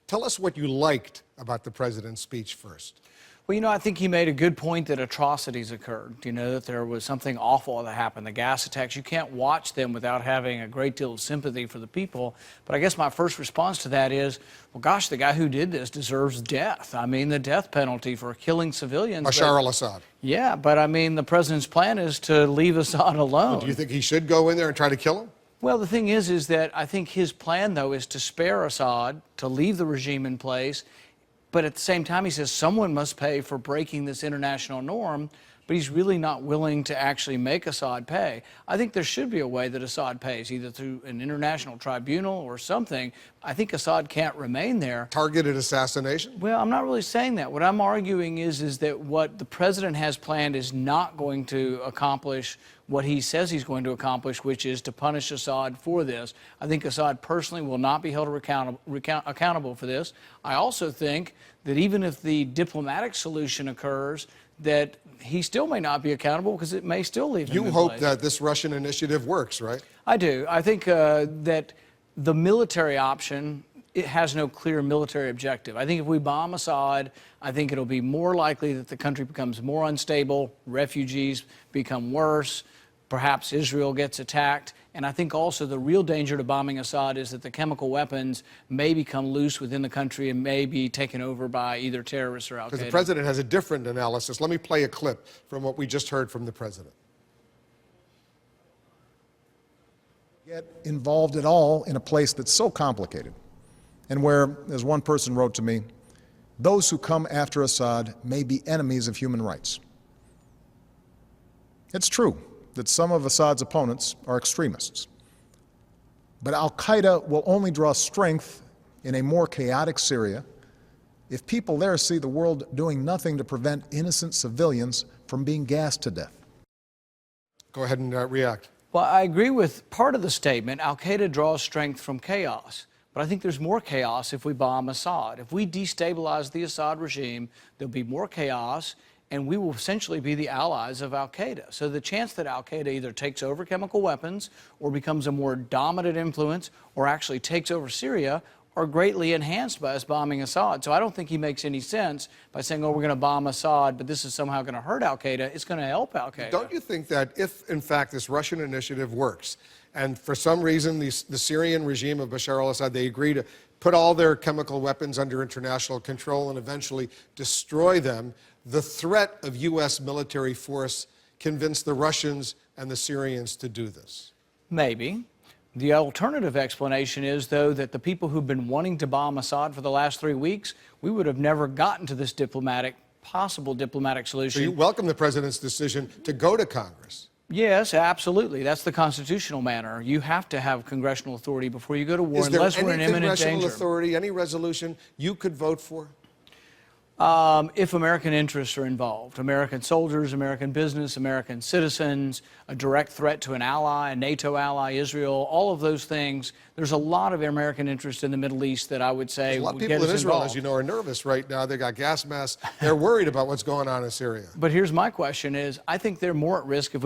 Tell us what you liked about the president's speech first. Well, I think he made a good point that atrocities occurred, that there was something awful that happened. The gas attacks, you can't watch them without having a great deal of sympathy for the people. But I guess my first response to that is, well, gosh, the guy who did this deserves death. I mean, the death penalty for killing civilians. Bashar al-Assad. Yeah, but I mean, the president's plan is to leave Assad alone. Well, do you think he should go in there and try to kill him? Well, the thing is that I think his plan, though, is to spare Assad, to leave the regime in place. But at the same time, he says someone must pay for breaking this international norm, but he's really not willing to actually make Assad pay. I think there should be a way that Assad pays, either through an international tribunal or something. I think Assad can't remain there. Targeted assassination? Well, I'm not really saying that. What I'm arguing is that what the president has planned is not going to accomplish what he says he's going to accomplish, which is to punish Assad for this. I think Assad personally will not be held accountable for this. I also think that even if the diplomatic solution occurs, that he still may not be accountable because it may still leave him in place. You hope that this Russian initiative works, right? I do. I think that the military option, it has no clear military objective. I think if we bomb Assad, I think it'll be more likely that the country becomes more unstable, refugees become worse, perhaps Israel gets attacked. And I think also the real danger to bombing Assad is that the chemical weapons may become loose within the country and may be taken over by either terrorists or Al-Qaeda. Because the president has a different analysis. Let me play a clip from what we just heard from the president. Get involved at all in a place that's so complicated, and where, as one person wrote to me, those who come after Assad may be enemies of human rights. It's true that some of Assad's opponents are extremists, but Al-Qaeda will only draw strength in a more chaotic Syria if people there see the world doing nothing to prevent innocent civilians from being gassed to death. Go ahead and react. Well, I agree with part of the statement. Al-Qaeda draws strength from chaos. But I think there's more chaos if we bomb Assad. If we destabilize the Assad regime, there'll be more chaos, and we will essentially be the allies of Al-Qaeda. So the chance that Al-Qaeda either takes over chemical weapons or becomes a more dominant influence or actually takes over Syria are greatly enhanced by us bombing Assad. So I don't think he makes any sense by saying, oh, we're going to bomb Assad, but this is somehow going to hurt Al-Qaeda. It's going to help Al-Qaeda. Don't you think that if, in fact, this Russian initiative works, and for some reason the Syrian regime of Bashar al-Assad, they agree to put all their chemical weapons under international control and eventually destroy them, the threat of U.S. military force convinced the Russians and the Syrians to do this? Maybe. The alternative explanation is, though, that the people who've been wanting to bomb Assad for the last 3 weeks, we would have never gotten to this possible diplomatic solution. So you welcome the president's decision to go to Congress? Yes, absolutely. That's the constitutional manner. You have to have congressional authority before you go to war, unless we're in imminent danger. Is there any congressional authority, any resolution you could vote for? If American interests are involved, American soldiers, American business, American citizens, a direct threat to an ally, a NATO ally, Israel, all of those things, there's a lot of American interest in the Middle East that I would say a lot of would people get us in Israel, involved. as you know, are nervous right now. They got gas masks. They're worried about what's going on in Syria. But here's my question is, I think they're more at risk if